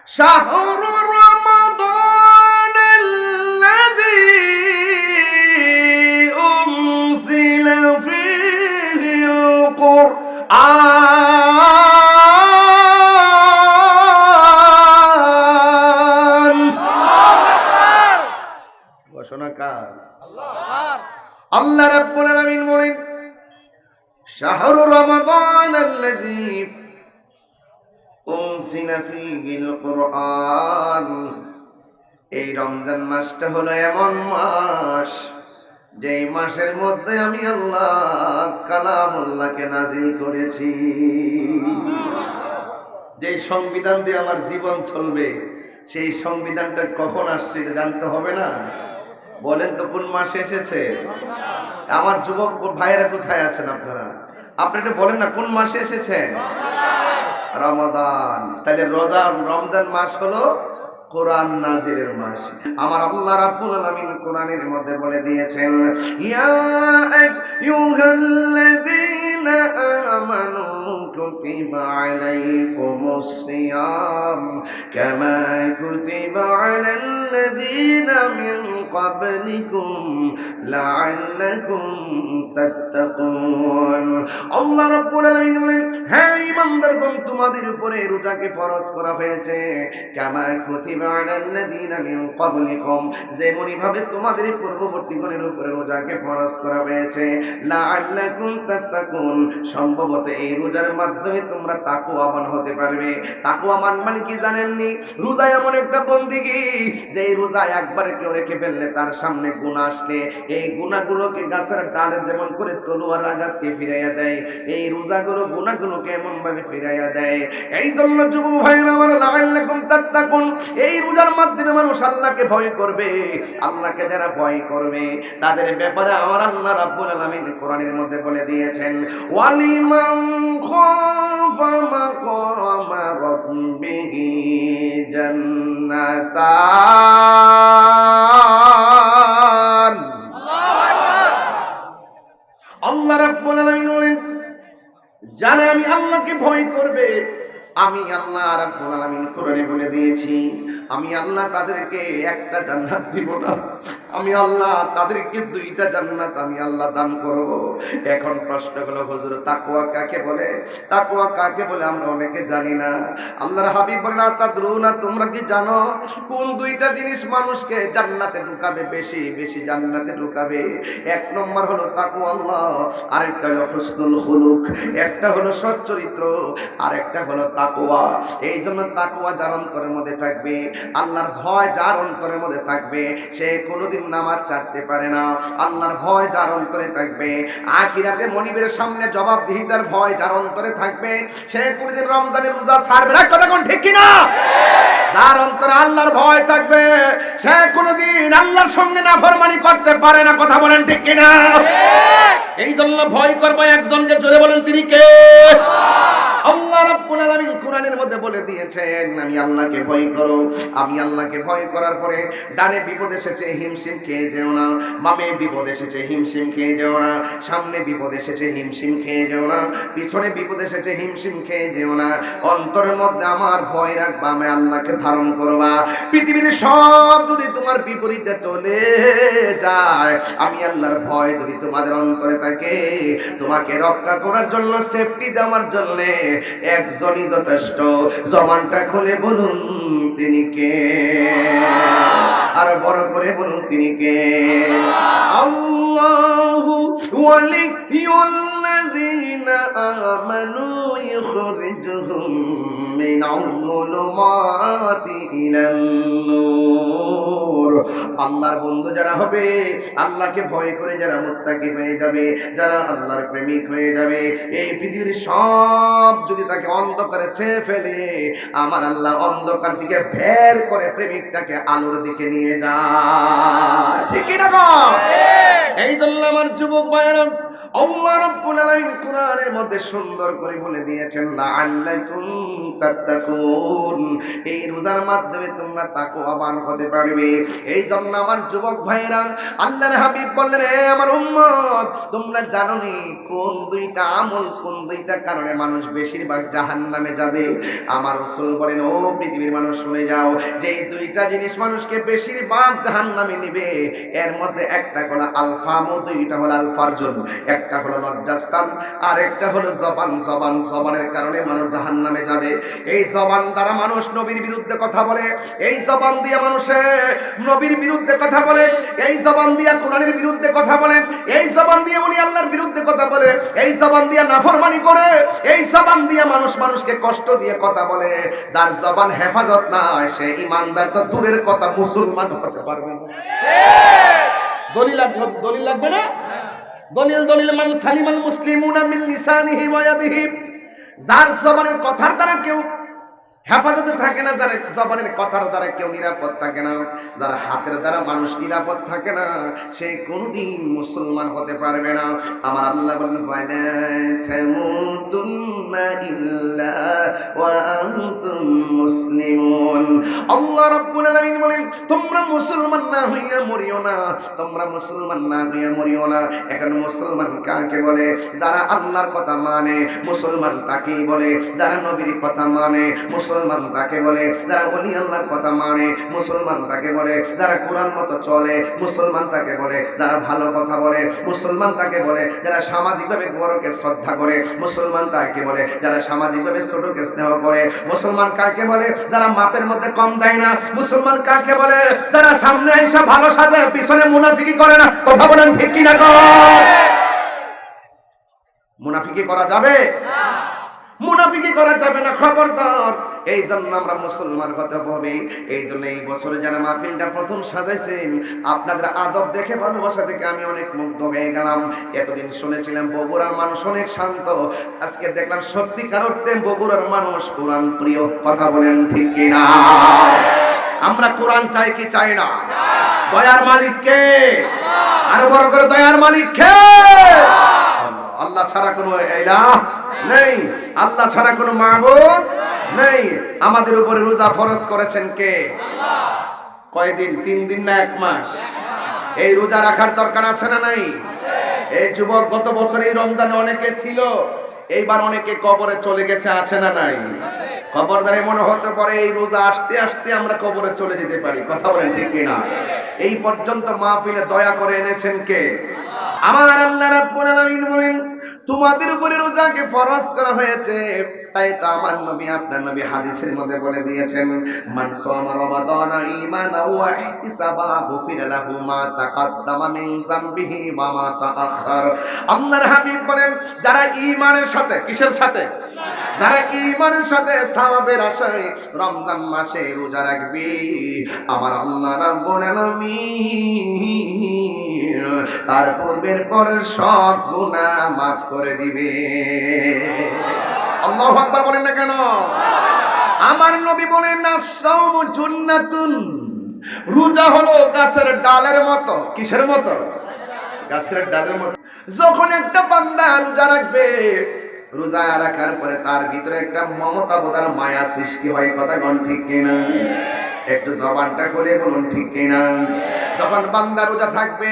শাহরু রমাদানাল্লাযী উনজিলা ফীহিল কুরআন। ঘোষণা কার? আল্লাহর। আল্লাহ রাব্বুল আলামিন বলেন, শাহরু রমাদানাল্লাযী উনজিলা ফীহিল কুরআন। এই রমজান মাসটা হলো এমন মাস, যেই মাসের মধ্যে আমি আল্লাহ কালামুল্লাহকে নাজিল করেছি। যেই সংবিধান দিয়ে আমার জীবন চলবে, সেই সংবিধানটা কখন আসছে এটা জানতে হবে না? বলেন তো কোন মাসে এসেছে? আমার যুবক ভাইয়েরা কোথায় আছেন আপনারা? আপনি এটা বলেন না, কোন মাসে এসেছে? রমাদান। তাহলে রমজান মাস হলো কোরআন নাজিলের মাস। আমার আল্লাহ রাব্বুল আলামিন কোরআনের মধ্যে বলে দিয়েছেন, ইয়া আইয়ুহাল্লাযীনা আমানু কুতিবা আলাইকুমুস সিয়াম কামা কুতিবা আলাল্লাযীনা মিন ক্বাবলিকুম লাআল্লাকুম তাত্তাকুন। আল্লাহ রাব্বুল আলামিন বলেন, হে ঈমানদারগণ, তোমাদের উপরে রোজাকে ফরজ করা হয়েছে কামা কুতিবা আলাল্লাযীনা মিন ক্বাবলিকুম, যেমনি ভাবে তোমাদের পূর্ববর্তীগণের উপরে রোজাকে ফরজ করা হয়েছে লাআল্লাকুম তাত্তাকুন, সম্ভবত এই রোজার মাধ্যমে তোমরা তাকওয়াবান হতে পারবে। তাকওয়াবান মানে কি জানেননি? রোজা এমন একটা বন্দেগী, যে রোজা একবার কেউ রেখে ফেললে তার সামনে গুনাহ আসলে এই গুনাহগুলোকে গাছের ডালে যেমন করে তলোয়ার আঘাতে ফিরাইয়া দেয়, এই রোজাগুলো গুনাহগুলোকে এমন ভাবে ফিরাইয়া দেয়। এই জন্য যুবক ভাইরা আমার, লাআল্লাকুম তাত্তাকুন, এই রোজার মাধ্যমে মানুষ আল্লাহকে ভয় করবে। আল্লাহকে যারা ভয় করবে তাদের ব্যাপারে আমার আল্লাহ রাব্বুল আলামিন কোরআনের মধ্যে বলে দিয়েছেন, ওয়ালিমান খাফা মাকামা রাব্বিহি জান্নাতান। আল্লাহ রাব্বুল আলামিন বলেন, যারা আমি আল্লাহকে ভয় করবে, আমি আল্লাহ রাব্বুল আলামিন কোরআনে বলে দিয়েছি, আমি আল্লাহ তাদেরকে একটা জান্নাত দিব না, আমি আল্লাহ তাদেরকে দুইটা জান্নাত আমি আল্লাহ দান করব। এখন প্রশ্ন হলো, হুজুর তাকওয়া কাকে বলে? তাকওয়া কাকে বলে আমরা অনেকে জানি না। আল্লাহর হাবিব বলেন, তাদরুনা, তোমরা কি জানো কোন দুইটা জিনিস মানুষকে জান্নাতে ঢুকাবে, বেশি বেশি জান্নাতে ঢুকাবে? এক নম্বর হলো তাকওয়া আল্লাহ, আরেকটা হলো হুসনুল খুলুক, একটা হলো সৎ চরিত্র, আরেকটা হলো তাকওয়া। এই জন্য তাকওয়া যার অন্তরের মধ্যে থাকবে, আল্লাহর ভয় যার অন্তরের মধ্যে থাকবে, সে কোনোদিন নামাজ ছাড়তে পারে না। আল্লাহর ভয় যার অন্তরে থাকবে, আখিরাতে মনিবের সামনে জবাবদিহিতার ভয় যার অন্তরে থাকবে, সে কোনোদিন রমজানের রোজা ছাড়বে না। কথা কোন ঠিক কিনা? যার অন্তরে আল্লাহর ভয় থাকবে, সে কোনোদিন আল্লাহর সঙ্গে নাফরমানি করতে পারে না। কথা বলেন ঠিক কিনা? এই জন্য ভয় করবো একজনকে, জোরে বলেন তিনি কে? আল্লাহ রাব্বুল আলামিন কোরআনের মধ্যে বলে দিয়েছেন, আমি আল্লাহকে ভয় করো। আমি আল্লাহকে ভয় করার পরে ডানে বিপদ এসেছে হিমশিম খেয়ে যেও না, বামে বিপদ এসেছে হিমশিম খেয়ে যেও না, সামনে বিপদ এসেছে হিমশিম খেয়ে যেও না, পিছনে বিপদ এসেছে হিমশিম খেয়ে যেও না। অন্তরের মধ্যে আমার ভয় রাখবা, আমি আল্লাহকে ধারণ করবা। পৃথিবীর সব যদি তোমার বিপরীতে চলে যায়, আমি আল্লাহর ভয় যদি তোমাদের অন্তরে থাকে, তোমাকে রক্ষা করার জন্য, সেফটি দেওয়ার জন্য একজনই যথেষ্ট। জবানটা খুলে বলুন তিনি কে? আর বড় করে বলুন তিনি কে? আল্লাহু ওয়ালিয়ুল্লাযীনা আমানু ইখরিজুহুম মিনাজ-যুলুমাতি ইলান-নূর। আল্লাহর বন্ধু যারা হবে, আল্লাহকে ভয় করে যারা মুত্তাকি হয়ে যাবে, যারা আল্লাহর প্রেমিক হয়ে যাবে, এই পৃথিবীর সব যদি তাকে অন্ধকারে ছেয়ে ফেলে, আমার আল্লাহ অন্ধকার দিকে বের করে প্রেমিকটাকে আলোর দিকে নিয়ে যায়। ঠিক কি না? এই জন্য আমার যুবক ভাইরা, আল্লাহ রাব্বুল আলামিন কোরআনের মধ্যে সুন্দর করে বলে দিয়েছেন, লাআল্লাকুম তাত্তাকুন, এই রোজার মাধ্যমে তোমরা তাকওয়াবান হতে পারবে। এই জন্য আমার যুবক ভাইরা আল্লাহর হাবিব বললেন, এ আমার উম্মত, তোমরা জানো নি কোন দুইটা আমল, কোন দুইটা কারণে মানুষ বেশিরভাগ জাহান্নামে যাবে? আমার রাসূল বলেন, ও পৃথিবীর মানুষ শুনে যাও, যে এই দুইটা জিনিস মানুষকে বেশিরভাগ জাহান্নামে নিবে, এর মধ্যে একটা হলো আলফামু, দুইটা হলো আল ফারজুন, একটা হলো লজ্জাস্থান আর একটা হলো জবান। জবানের কারণে মানুষ জাহান্নামে যাবে। এই জবান দ্বারা মানুষ নবীর বিরুদ্ধে কথা বলে, এই জবান দিয়ে মানুষে নবীর বিরুদ্ধে কথা বলে, এই জবান দিয়ে কোরআনের বিরুদ্ধে কথা বলে, এই জবান দিয়ে ওলি আল্লাহর বিরুদ্ধে কথা বলে, এই জবান দিয়ে নাফরমানি করে, এই জবান দিয়ে মানুষকে কষ্ট দিয়ে কথা বলে। যার জবান হেফাজত নাই সে ইমানদার তো দূরের কথা, মুসলমান হতে পারবে না। দলিল লাগবে না? দলিল মানুষ সালিমাল মুসলিমুনা মিন লিসানিহি ওয়া ইয়াদিহি। যার জবানের কথার দ্বারা কেউ হেফাজতে থাকে না, যার জবানের কথার দ্বারা কেউ নিরাপদ থাকে না, যার হাতের দ্বারা মানুষ নিরাপদ থাকে না, সে কোনোদিন মুসলমান হতে পারবে না। আমার আল্লাহ বলেন, ওয়ালা তামুতুন্না ইল্লা ওয়া আনতুম মুসলিমুন। আল্লাহ রাব্বুল আলামিন বলেন, তোমরা মুসলমান না হইয়া মরিও না, তোমরা মুসলমান না হইয়া মরিও না। এখন মুসলমান কাকে বলে? যারা আল্লাহর কথা মানে, মুসলমান তাকেই বলে। যারা নবীর কথা মানে, মুসলমান তাকে বলে। যারা ওলি আল্লাহর কথা মানে, মুসলমান তাকে বলে। যারা কোরআন মতো চলে, মুসলমান তাকে বলে। যারা ভালো কথা বলে, মুসলমান তাকে বলে। যারা সামাজিকভাবে বড়কে শ্রদ্ধা করে, মুসলমান তাকে বলে। যারা সামাজিকভাবে ছোটকে স্নেহ করে, মুসলমান কাকে বলে? যারা মাপের মধ্যে কম দেয় না, মুসলমান কাকে বলে? যারা সামনে এসে ভালো সাজে, পিছনে মুনাফিকি করে না। কথা বলেন ঠিক কি না? মুনাফিকি করা যাবে না, মুনাফিকি করা যাবে না, খবরদার। এই জন্য আমরা মুসলমান হতে হবে। এই জন্য এই বছরে যারা মাহফিলটা প্রথম সাজাইছেন, আপনাদের আদব দেখে, ভালোবাসা দেখে আমি অনেক মুগ্ধ হয়ে গেলাম। এতদিন শুনেছিলাম বগুড়ার মানুষ অনেক শান্ত, আজকে দেখলাম সত্যিকার অর্থে বগুড়ার মানুষ কোরআন প্রিয়। কথা বলেন ঠিক কিনা? আমরা কোরআন চাই কি চাই না? দয়ার মালিক কে? আরো বড় করে, দয়ার মালিক কে? আল্লাহ ছাড়া কোনো ইলাহ নেই, আল্লাহ ছাড়া কোনো মাবুদ নেই। আমাদের উপরে রোজা ফরজ করেছেন কে? আল্লাহ। কয়দিন? 3 দিন না 1 মাস? এই রোজা রাখার দরকার আছে না নাই? এই যুবক, গত বছর এই রমজানে অনেকে ছিল, এইবার অনেকে কবরে চলে গেছে, আছে না নাই? কবরদারে মনে হতে পারে এই রোজা আসতে আসতে আমরা কবরে চলে যেতে পারি। কথা বলেন ঠিক কিনা? এই পর্যন্ত মাহফিলে দয়া করে এনেছেন কে? আমার আল্লাহ রাব্বুল আলামিন বলেন, তোমাদের উপরে রোজাকে ফরজ করা হয়েছে। তাই তো আমার নবী, আপনার নবী হাদিসের মধ্যে বলে দিয়েছেন, মান সামা রমাদানা ঈমানাও ওয়া ইহতিসাবা গুফিরা লাহু মা তাকাদ্দামা মিন যামবিহি ওয়া মা তাআখার। আল্লাহর হাবিব বলেন, যারা ঈমানের সাথে, কিসের সাথে? যারা ঈমানের সাথে সওয়াবের আশায় রমজান মাসে রোজা রাখবে, আমার আল্লাহ রাব্বুল আলামিন তার পূর্বের পরের সব গুনাহ মাফ করে দিবে। আল্লাহু আকবার বলেন না কেন? আমার নবী বলেন, নাসাউমু জুন্নাতুন, রোজা হলো গাছের ডালের মতো। কিসের মতো? গাছের ডালের মতো। যখন একটা বান্দা রোজা রাখবে, রোজা রাখার পরে তার ভিতরে একটা মমতা বোধার মায়া সৃষ্টি হয়। কথা কোন ঠিক কিনা? একটু জবানটা খুলে বলুন ঠিক কিনা? যখন বান্দা রোজা থাকবে,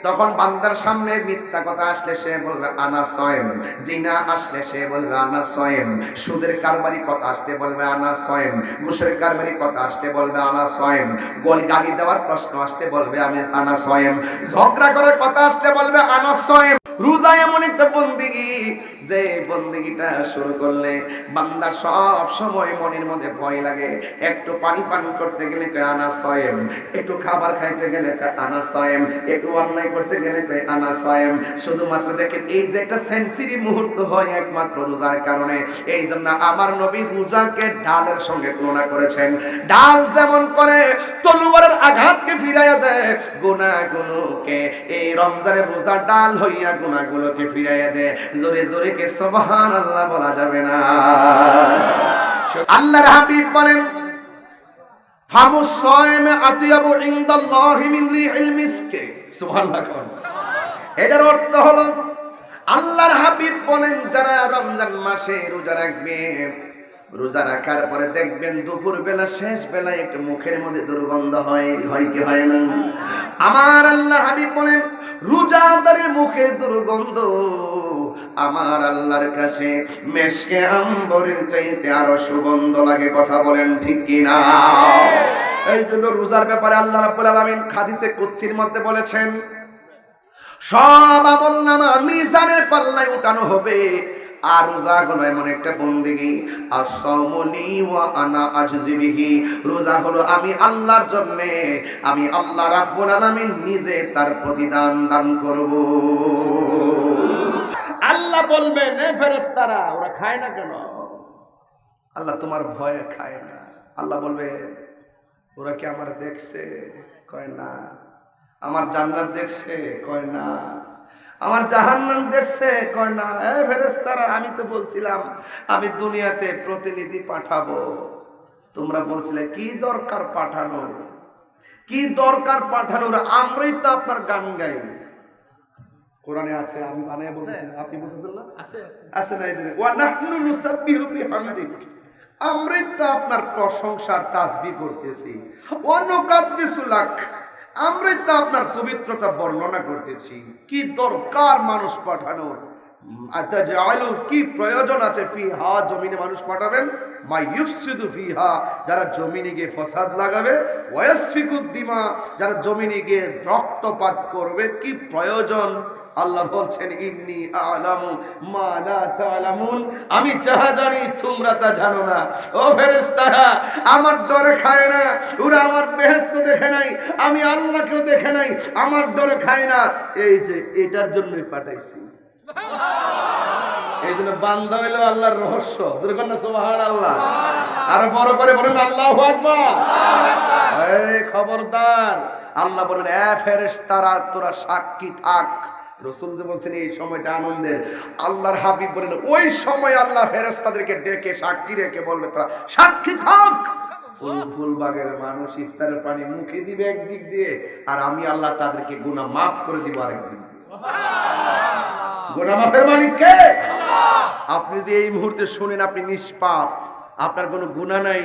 তখন বান্দার সামনে মিথ্যা কথা আসলে সে বলবে আনা সয়েম, জিনা আসলে সে বলবে আনা সয়েম, সুদের কারবারি কথা আসলে বলবে আনা সয়েম, ঘুষের কারবারি কথা আসলে বলবে আনা সয়েম, গালি দেওয়ার প্রশ্ন আসলে বলবে আমি আনা সয়েম, ঝগড়া করার কথা আসলে বলবে আনা সয়েম। রোজা এমন একটা বন্দেগী, যে বন্দেগীটা শুরু করলে বান্দা সব সময় মনের মধ্যে ভয় লাগে। একটু পানি পান করতে গেলে আনা সয়েম, একটু খাবার খাইতে গেলে আনা সয়েম, একটু অন্যায় করতে গেলে আনা সয়েম। শুধুমাত্র দেখেন, এই যে একটা সেঞ্চুরি মুহূর্ত হয় একমাত্র রোজার কারণে। এই জন্য আমার নবী রোজাকে ডালের সঙ্গে তুলনা করেছেন। ডাল যেমন করে তলোয়ারের আঘাতকে ফিরাইয়া দেয়, গুনাহগুলোকে এই রমজানের রোজা ডাল হইয়া গুনাহগুলোকে ফিরাইয়া দেয়। জোরে জোরে কে সুবহানাল্লাহ বলা যাবে না? আল্লাহর হাবিব বলেন, ফামুস সায়েমে আতিয়াবু ইনদাল্লাহি মিন রিহিল মিসক। সুবহানাল্লাহ। এটার অর্থ হলো, আল্লাহর হাবিব বলেন, যারা রমজান মাসে রোজা রাখবে, রোজা রাখার পরে দেখবেন দুপুর বেলা শেষ বেলায় একটু মুখের মধ্যে দুর্গন্ধ হয় কি হয় না? আমার আল্লাহ হাবিব বলেন রোজাদারের মুখের দুর্গন্ধ আমার আল্লাহর কাছে মেশকে আম্বরের চাইতে আরো সুগন্ধ লাগে। কথা বলেন ঠিক কিনা? এই জন্য রোজার ব্যাপারে আল্লাহ রাব্বুল আলামিন হাদিসে কুদসির মধ্যে বলেছেন সব আমলনামা মিজানের পাল্লায় উঠানো হবে, আর রোজা হলো এমন একটা বন্দেগী, আস-সাওমুলি ওয়া আনা আজজি বিহি, রোজা হলো আমি আল্লাহর জন্য, আমি আল্লাহ রাব্বুল আলামিন নিজে তার প্রতিদান দান করব। আল্লাহ বলবেন এ ফেরেশতারা ওরা খায় না কেন? আল্লাহ তোমার ভয়ে খায় না। আল্লাহ বলবে ওরা কি আমার দেখছে? কয় না। আমার জান্নাত দেখছে? কয় না। আমার জাহান্নাম দেখছে? কয় না। এ ফেরেশতারা আমি তো বলছিলাম আমি দুনিয়াতে প্রতিনিধি পাঠাবো, তোমরা বলছিলে কি দরকার পাঠানোর, কি দরকার পাঠানোর, আমরাই তো আপনার গান গাই। কোরআনে আছে, আমি বানায় বলছি, আপনি বুঝেছেন না? আছে না? এই যে ওয়া নাহনু নুসাব্বিহু বিহামদিক, আমরাই তো আপনার প্রশংসার তাসবিহ করতেছি। ওয়া নুকাদ্দিসু লাক, আমরাই তো আপনার পবিত্রতা বর্ণনা করতেছি। কি দরকার মানুষ পাঠানোর? আতাজালু, কি প্রয়োজন আছে? ফিহা, জমিনে মানুষ পাঠাবেন, মা ইউফসিদু ফিহা, যারা জমিনে গিয়ে ফাসাদ লাগাবে, ওয়াসফিকুদ দিমা, যারা জমিনে গিয়ে রক্তপাত করবে। কি প্রয়োজন? আল্লাহ বলছেন ইন্নী আ'লামু মা লা তা'লামুন, আমি যাহা জানি তোমরা তা জানো না। ও ফেরেশতারা আমার ডরে খায় না, ওরা আমার বেহেশত দেখে নাই, আমি আল্লাহকেও দেখে নাই, আমার ডরে খায় না। এই যে এটার জন্যই পাঠাইছি। এই জন্য বান্দা হইলো আল্লাহর রহস্য। যেরকম না সুবহানাল্লাহ, আর বড় করে বলুন আল্লাহু আকবার। এই খবরদার, আল্লাহ বলেন এ ফেরেশতারা তোরা সাক্ষী থাক। রাসূল যে বলছেন এই সময়টা আনন্দের, আল্লাহর হাবিব বলেন ওই সময় আল্লাহ ফেরেশতাদেরকে ডেকে সাক্ষী রেখে বলবে তোরা সাক্ষী থাক। ফুলবাগের মানুষ ইফতারের পানি মুখে দিবে একদিক দিয়ে, আর আমি আল্লাহ তাদেরকে গুনাহ মাফ করে দিব আরেকদিক দিয়ে। গুনাহ মাফের মালিক কে? আপনি যদি এই মুহূর্তে শুনেন আপনি নিষ্পাপ, আপনার কোনো গুনাহ নাই,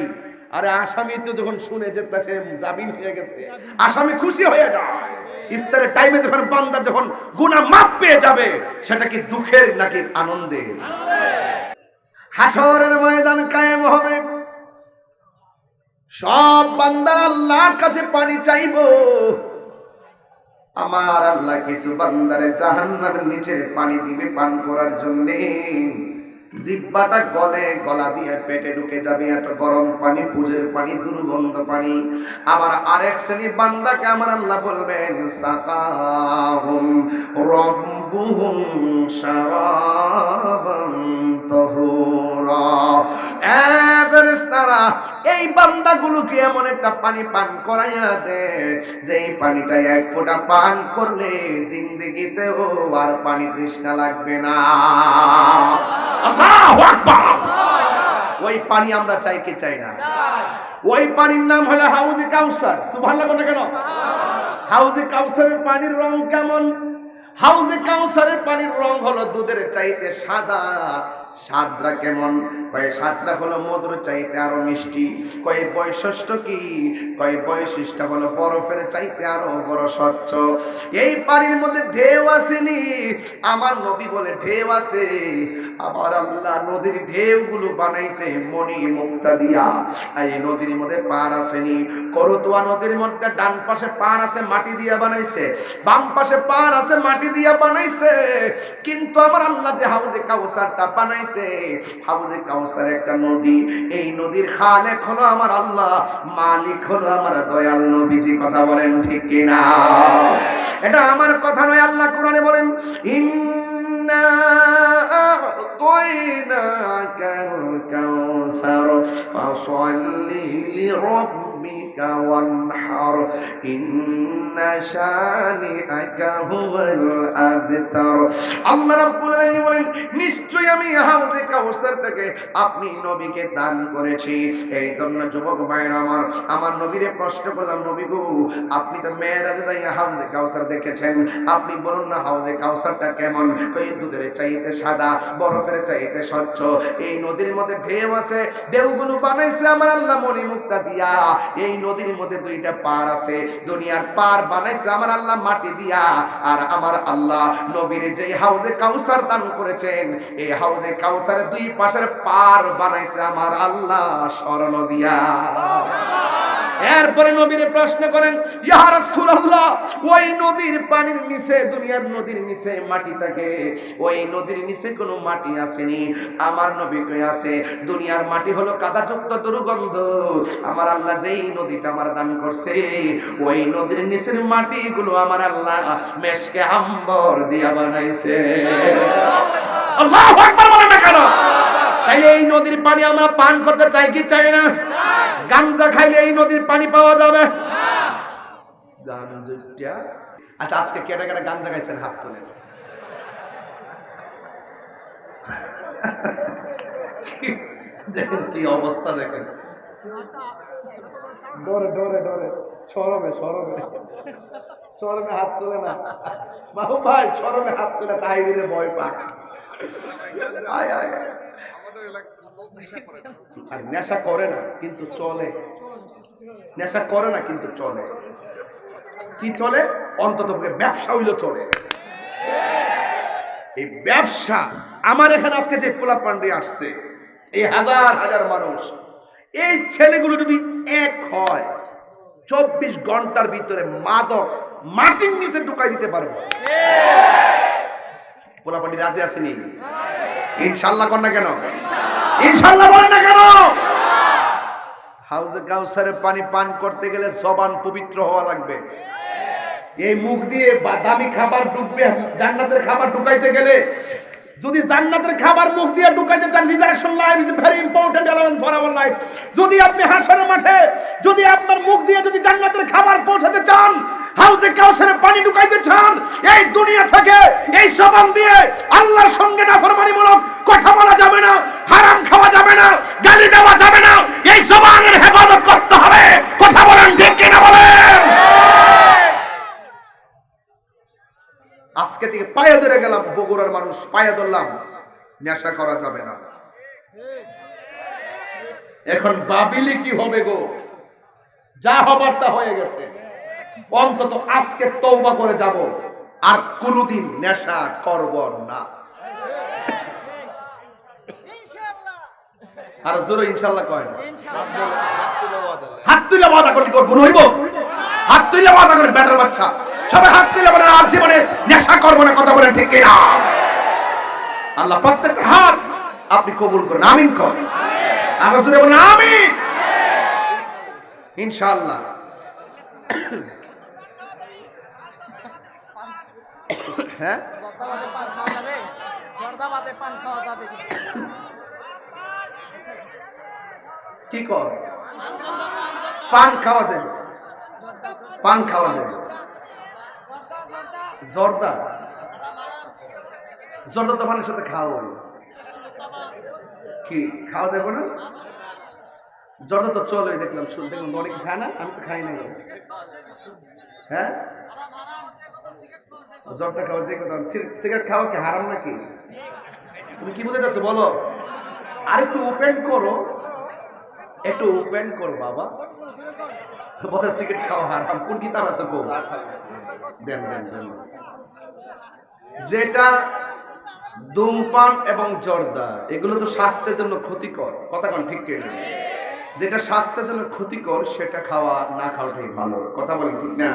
আরে আসামি তো যখন শুনে যে তা সে জামিন হয়ে গেছে, আসামি খুশি হয়ে যায়। ইফতারের টাইমে যখন বান্দা যখন গুনাহ মাফ পেয়ে যাবে, সেটা কি দুঃখের নাকি আনন্দের? হাসরের ময়দান কায়েম হবে, সব বান্দারা আল্লাহর কাছে পানি চাইবো। আমার আল্লাহ কিছু বান্দারে জাহান্নামের নিচের পানি দিবে পান করার জন্য। জিহ্বাটা গলে, গলা দিয়ে পেটে ঢুকে যাবে, এত গরম পানি, পুজের পানি, দুর্গন্ধ পানি। আবার আরেক শ্রেণীর বান্দাকে আমার আল্লাহ বলবেন সাকাহুম রাব্বুহুম শারাবান তাহুরা। এ ফেরেশতারা এই বান্দাগুলোকে এমন একটা পানি পান করাইয়া দে, যেই পানিটা এক ফোঁটা পান করলে জিন্দেগিতেও আর পানি তৃষ্ণা লাগবে না। আল্লাহু আকবার। ওই পানি আমরা চাই কি চাই না? ওই পানির নাম হলো হাউজে কাউসার। সুবহানাল্লাহ বলে কেন? হাউজে কাউসারের পানির রং কেমন? হাউজে কাউসারের পানির রং হলো দুধের চাইতে সাদা। স্বাদটা কেমন? কয় স্বাদটা হলো মধুর চাইতে আরো মিষ্টি। কয় বৈশিষ্ট্য কি? কয় বৈশিষ্ট্য হলো বরফের চাইতে আরো বড় স্বচ্ছ। এই পানির মধ্যে ঢেউ আসেনি, আমার নবী বলে ঢেউ আছে। আবার আল্লাহ নদীর ঢেউগুলো বানাইছে মণি মুক্তা দিয়া। এই নদীর মধ্যে পার আসেনি, করতোয়া নদীর মধ্যে ডান পাশে পার আছে মাটি দিয়া বানাইছে, বাম পাশে পার আছে মাটি দিয়া বানাইছে। কিন্তু আমার আল্লাহ যে হাউজে কাউসারটা বানাইছে, হাউজে কাউসার একটা নদী, এই নদীর খালেক হলো আমার আল্লাহ, মালিক হলো আমার দয়াল নবীজি। কথা বলেন ঠিক কিনা? এটা আমার কথা নয়, আল্লাহ কোরআনে বলেন ইন্না আ'তাইনাকাল কাউসার ফাসাল্লি লিরাব্বিক রাব্বিকা ওয়ানহার ইন্না শানিআকা হুয়াল আবতার। আল্লাহ রাব্বুল আলামিন বলেন, নিশ্চয়ই আমি হাউজে কাউসারটাকে আপনি নবীকে দান করেছি। এই জন্য যুবক ভাইরা আমার নবীরে প্রশ্ন করলাম, নবী গো, আপনি তো মেরাজে যাই হাউজে কাউসার দেখেছেন, আপনি বলুন না হাউজে কাউসারটা কেমন? কই দুধের চাইতে সাদা, বরফের চাইতে স্বচ্ছ। এই নদীর মধ্যে ঢেউ আছে, ঢেউগুলো বানাইছে আমার আল্লাহ মণিমুক্তা দিয়া। এই নদীর মধ্যে দুইটা পার আছে, দুনিয়ার পার বানাইছে আমার আল্লাহ মাটি দিয়া। আর আমার আল্লাহ নবীর যে হাউজে কাউসার দান করেছেন, এই হাউজে কাউসারের দুই পাশের পার বানাইছে আমার আল্লাহ স্বর্ণ দিয়া। এরপরে নবীরে প্রশ্ন করেন, ইয়া রাসূলুল্লাহ, ওই নদীর পানির নিচে, দুনিয়ার নদীর নিচে মাটি থাকে, ওই নদীর নিচে কোনো মাটি আসেনি। আমার নবী কই আছে, দুনিয়ার মাটি হলো কাদাযুক্ত দুর্গন্ধ। আমার আল্লাহ যেই নদীটা আমার দান করছে, ওই নদীর নিচের মাটিগুলো আমার আল্লাহ মেশকে আম্বর দিয়া বানাইছে। আল্লাহু আকবার বলেন না কেন? তাইলে এই নদীর পানি আমরা পান করতে চাই কি চাই না? গাঞ্জা খাইলে এই নদীর পানি পাওয়া যাবে? গাঞ্জা। আচ্ছা, আজকে কেটে কেটে গাঞ্জা খাইছেন হাত তোলেন। দেখেন কি অবস্থা, দেখেন ডরে ডরে ডরে, শরমে শরমে শরমে হাত তোলে না। বাবু ভাই শরমে হাত তোলে, তাই দিলে ভয় পায়। আয় আয় আয়। আর নেশা করে না কিন্তু চলে, নেশা করে না কিন্তু চলে। কি চলে? অন্তত ব্যবসা হইল চলে। এই ব্যবসা, আমার এখানে আজকে যে পোলাপান্ডি আসছে, এই হাজার হাজার মানুষ, এই ছেলেগুলো যদি এক হয়, 24 ঘন্টার ভিতরে মাদক মাটির নিচে ঢুকাই দিতে পারবো। পোলাপান্ডি রাজি আসেনি? ইনশাল্লাহ কর না কেন? ইনশাল্লাহ বলেন না কেন? হাউজে কাউসারের পানি পান করতে গেলে জবান পবিত্র হওয়া লাগবে। এই মুখ দিয়ে দামি খাবার ঢুকবে, জান্নাতের খাবার ঢুকাইতে গেলে, যদি জান্নাতের খাবার মুখ দিয়ে ঢুকাইতে চান, reservation life is very important element for our life. যদি আপনি হাসরের মাঠে যদি আপনার মুখ দিয়ে যদি জান্নাতের খাবার পৌঁছাতে চান, হাউজে কাউসারের পানি ঢুকাইতে চান, এই দুনিয়া থেকে এই জবান দিয়ে আল্লাহর সঙ্গে নাফরমানিমূলক কথা বলা যাবে না, হারাম খাওয়া যাবে না, গালি দেওয়া যাবে না। এই জবানের হেফাজত করতে হবে। কথা বলেন ঠিক কিনা বলেন? আজকে থেকে পায়ে ধরে গেলাম, বগুড়ার মানুষ পায়ে ধরলাম, নেশা করা যাবে না। এখন বাবিলি কি হবে গো? যা হবার তা হয়ে গেছে। অন্তত আজকে তওবা করে যাব, আর কোনোদিন নেশা করব না। আর জোরে ইনশাআল্লাহ কয় না? হাত তুলে ওয়াদা করলে করব নইব? হাত তুলে ওয়াদা করে বেটার বাচ্চা সবাই হাত তুলে বলেন, আর জীবনে নেশা করব না। কথা বলেন ঠিক কিনা? আল্লাহ প্রত্যেকটা হাত আপনি কবুল করেন। আমিন কর। আমরা জোরে বলেন আমিন। ইনশাআল্লাহ। হ্যাঁ, কি কর? পান খাওয়া যাবে, পান খাওয়া যাবে। জর্দা, জর্দা তো পানের সাথে খাওয়া হয়। কি খাওয়া যাবে না? জর্দা তো চলে, দেখলাম দেখলাম অনেকে খায় না, আমি তো খাই না। হ্যাঁ, জর্দা খাওয়া যে কথা, সিগারেট খাওয়া কি হারাম নাকি? তুমি কি বলতে চাচ্ছো বলো? আর একটু ওপেন করো, একটু ওপেন করো বাবা। বলে সিগারেট খাওয়া হারাম, কোন কিতাব আছে গো? দেন দেন দেন। যেটা ধূমপান এবং জর্দা, এগুলো তো স্বাস্থ্যের জন্য ক্ষতিকর। কথা কোন ঠিক কিনা? যেটা স্বাস্থ্যের জন্য ক্ষতিকর সেটা খাওয়া না খাওয়াটাই ভালো। কথা বলেন ঠিক না?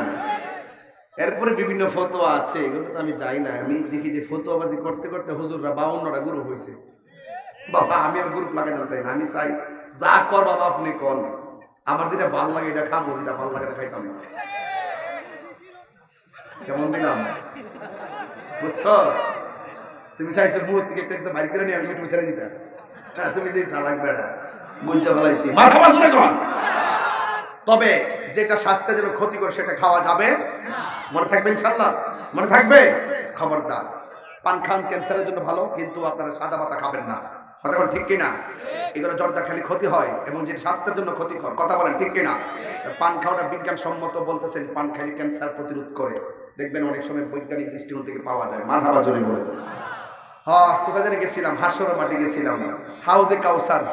এরপরে বিভিন্ন ফতোয়া আছে, এগুলো তো আমি যাই না। আমি দেখি যে ফতোয়াবাজি করতে করতে হুজুররা 52টা গ্রুপ হয়েছে। বাবা আমি আর গ্রুপ লাগাতে চাই না। আমি চাই যা কর বাবা আপনি কর, আমার যেটা ভালো লাগে এটা খাবো, যেটা ভালো লাগে খাইতাম না। কেমন দিলাম বুঝছো? তুমি চাইছো মুহূর্ত থেকে একটা বাড়ি করে নিয়ে আমি ইউটিউবে ছেড়ে দিতে। হ্যাঁ, তুমি যে চালাক বেড়া বুঝতে পারছি। মার খাওয়া শুনে কর। তবে যেটা স্বাস্থ্যের জন্য ক্ষতিকর সেটা খাওয়া যাবে মনে থাকবে ইনশাআল্লাহ, মনে থাকবে। খবরদার, পান খান ক্যান্সারের জন্য ভালো, কিন্তু আপনারা সাদা পাতা খাবেন না। কথা বলেন ঠিক কিনা? এগুলো জর্দা খেলে ক্ষতি হয় এবং যেটা স্বাস্থ্যের জন্য ক্ষতিকর। কথা বলেন ঠিক কিনা? পান খাওয়াটা বিজ্ঞানসম্মত বলতেছেন, পান খাইলে ক্যান্সার প্রতিরোধ করে। দেখবেন অনেক সময় বৈজ্ঞানিক দৃষ্টিকোণ থেকে পাওয়া যায়। মারহাবা জোরে বলে। কোথায় জানি গেছিলাম, হাসরের মাঠে গেছিলাম, হাউজে কাউসার।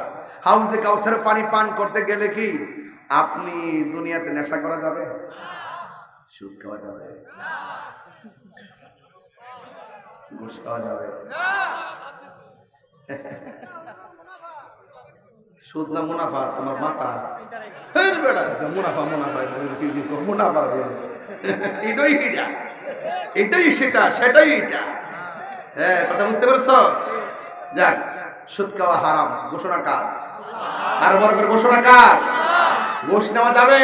হাউজে কাউসারের পানি পান করতে গেলে কি আপনি দুনিয়াতে নেশা করা যাবে? সুদ খাওয়া যাবে? ঘুষ খাওয়া যাবে? সুদ না মুনাফা? তোমার মাথা মুনাফা মুনাফা মুনাফা এটাই এটা, এটাই সেটা, সেটাই এটা। হ্যাঁ, কথা বুঝতে পারছো? যাক, সুদ খাওয়া হারাম ঘোষণা কার? আর বড় করে ঘোষণা কার? ঘুষ নেওয়া যাবে?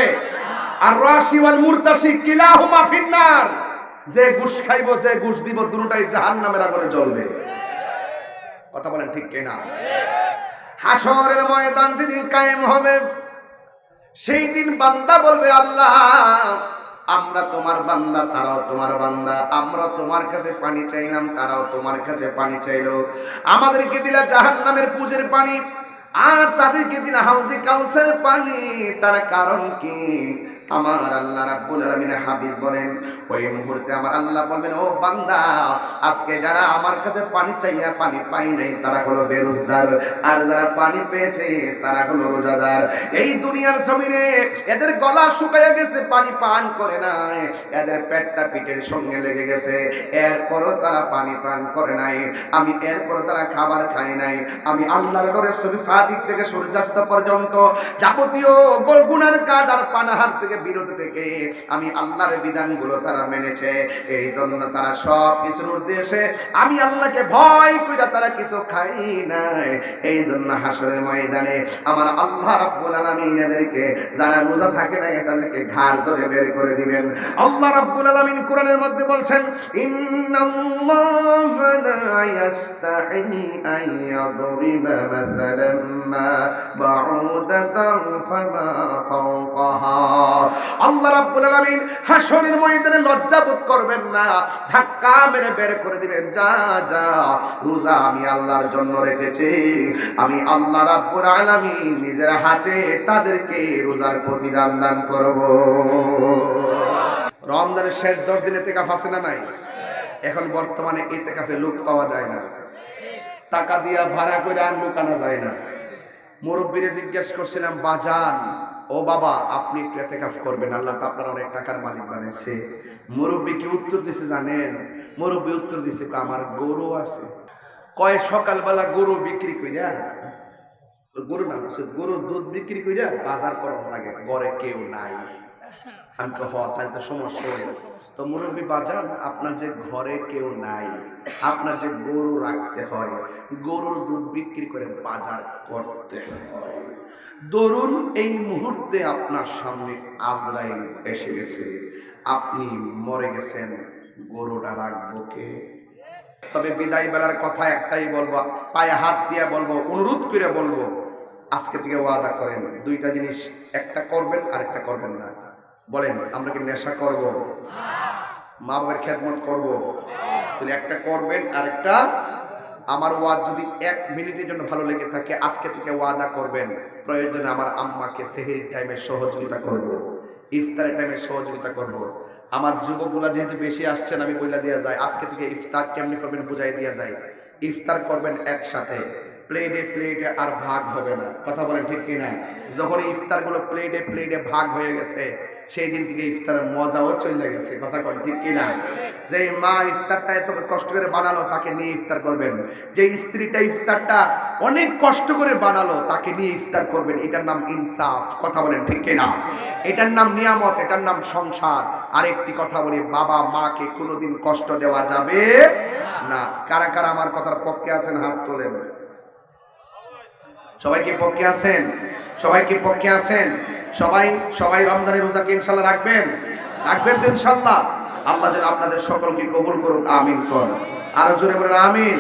আর রাশি ওয়াল মুরতাশি কিলাহুমা ফিন্নার। যে ঘুষ খাইব, যে ঘুষ দিব, দুটোটাই জাহান্নামের আগুনে জ্বলবে। কথা বলেন ঠিক কিনা? হাসরের ময়দান যেদিন কায়েম হবে, সেই দিন বান্দা বলবে, আল্লাহ আমরা তোমার বান্দা, তারাও তোমার বান্দা। আমরা তোমার কাছে পানি চাইলাম, তারাও তোমার কাছে পানি চাইলো। আমাদেরকে দিলা জাহান্নামের পুজের পানি, আর তাদেরকে দিলা হাউজে কাউসারের পানি। তার কারণ কি? আমার আল্লাহ রাব্বুল আলামিনের হাবিব বলেন, ওই মুহূর্তে আমার আল্লাহ বলবেন, ও বান্দা, আজকে যারা আমার কাছে পানি চাইয়া পানি পাই নাই তারা হলো বেরোজগার, আর যারা পানি পেয়েছে তারা হলো রোজাদার। এই দুনিয়ার জমিনে এদের গলা শুকাইয়া গেছে, পানি পান করে নাই, এদের পেটটা পিঠের সঙ্গে লেগে গেছে, এরপরও তারা পানি পান করে নাই। আমি এরপরও তারা খাবার খায় নাই। আমি আল্লাহর ডরে সবে সাদিক থেকে সূর্যাস্ত পর্যন্ত যাবতীয় গুনার কাজ আর পানাহার থেকে বিরত থেকে আমি আল্লাহর বিধানগুলো তারা মেনেছে। এই জন্য তারা সব কিছুর উদ্দেশ্যে আমি আল্লাহকে ভয় কইরা তারা কিছু খাই নাই। এই জন্য হাসরের ময়দানে আমার আল্লাহ রাব্বুল আলামিন এদেরকে, যারা রোজা থাকে না তাদেরকে ঘাড় ধরে বের করে দিবেন। আল্লাহ রাব্বুল আলামিন কোরআনের মধ্যে বলছেন, ইন্নাল্লাহা লা ইয়াস্তাহি আন ইয়াদরিবা মাসালাম মা বাউদাতান ফামা ফাওকাহা। আল্লাহ রাব্বুল আলামিন হাসরের ময়দানে লজ্জা বোধ করবেন না, ধাক্কা মেরে বের করে দিবেন, যা যা, রোজা আমি আল্লাহর জন্য রেখেছি। আমি আল্লাহ রাব্বুল আলামিন নিজের হাতে তাদেরকে রোজার প্রতিদান দান করব। রমজানের শেষ 10 দিন ইতিকাফ আছে না নাই? এখন বর্তমানে ইতিকাফে লোক পাওয়া যায় না, টাকা দিয়া ভাড়া করে আর লোক আনা যায় না। মুরব্বীরে জিজ্ঞেস করছিলাম, বাজান ও বাবা আপনি একটু ইতিকাফ করবেন, আল্লাহ তো আপনার অনেক টাকার মালিক বানিয়েছে। মুরব্বী কি উত্তর দিছে জানেন? মুরব্বী উত্তর দিছে, আমার গরু আছে। কয় সকালবেলা গরু বিক্রি কইরা, গরু না গরুর দুধ বিক্রি কইরা বাজার করা লাগে, ঘরে কেউ নাই। আমি তো তাহলে তো সমস্যা হলো। তো মুরব্বী বাজান, আপনার যে ঘরে কেউ নাই, আপনার যে গরু রাখতে হয়, গরুর দুধ বিক্রি করে বাজার করতে হয়। ধরুন এই মুহূর্তে আপনার সামনে আজরাইল এসে গেছে, আপনি মরে গেছেন, গরুটা রাখবো কে? তবে বিদায় বেলার কথা একটাই বলবো, পায়ে হাত দিয়ে বলবো, অনুরোধ করে বলবো, আজকে থেকে ওয়াদা করেন দুইটা জিনিস, একটা করবেন আর একটা করবেন না। বলেন, আমরা কি নেশা করব? মা বাবার খেদমত করব? তাহলে একটা করবেন আর একটা। আমার ওয়াজ যদি 1 মিনিটের জন্য ভালো লেগে থাকে, আজকে থেকে ওয়াদা করবেন প্রয়োজনে আমার আম্মাকে সেহরির টাইমে সহযোগিতা করব, ইফতারের টাইমে সহযোগিতা করব। আমার যুবকগুলা যেহেতু বেশি আসছেন, আমি বইলা দেওয়া যায়, আজকে থেকে ইফতার কেমনি করবেন বুঝাই দেওয়া যায়। ইফতার করবেন একসাথে, প্লেটে প্লেটে আর ভাগ হবে না। কথা বলেন ঠিক কিনা? যখন ইফতারগুলো প্লেটে প্লেটে ভাগ হয়ে গেছে, সেই দিন থেকে ইফতারের মজাও চলে গেছে। কথা বলেন ঠিক কিনা? যে মা ইফতারটা এত কষ্ট করে বানালো, তাকে নিয়ে ইফতার করবেন। যে স্ত্রীটা ইফতারটা অনেক কষ্ট করে বানালো, তাকে নিয়ে ইফতার করবেন। এটার নাম ইনসাফ। কথা বলেন ঠিক কিনা? এটার নাম নিয়ামত, এটার নাম সংসার। আরেকটি কথা বলি, বাবা মাকে কোনোদিন কষ্ট দেওয়া যাবে না। কারা কারা আমার কথার পক্ষে আছেন হাত তোলেন। সবাই কি পক্ষে আছেন? সবাই কি পক্ষে আছেন? সবাই রমজানের রোজাকে ইনশাআল্লাহ রাখবেন তো ইনশাআল্লাহ। আল্লাহ যেন আপনাদের সকলকে কবুল করুক, আমিন। আরো জোরে বলেন আমিন।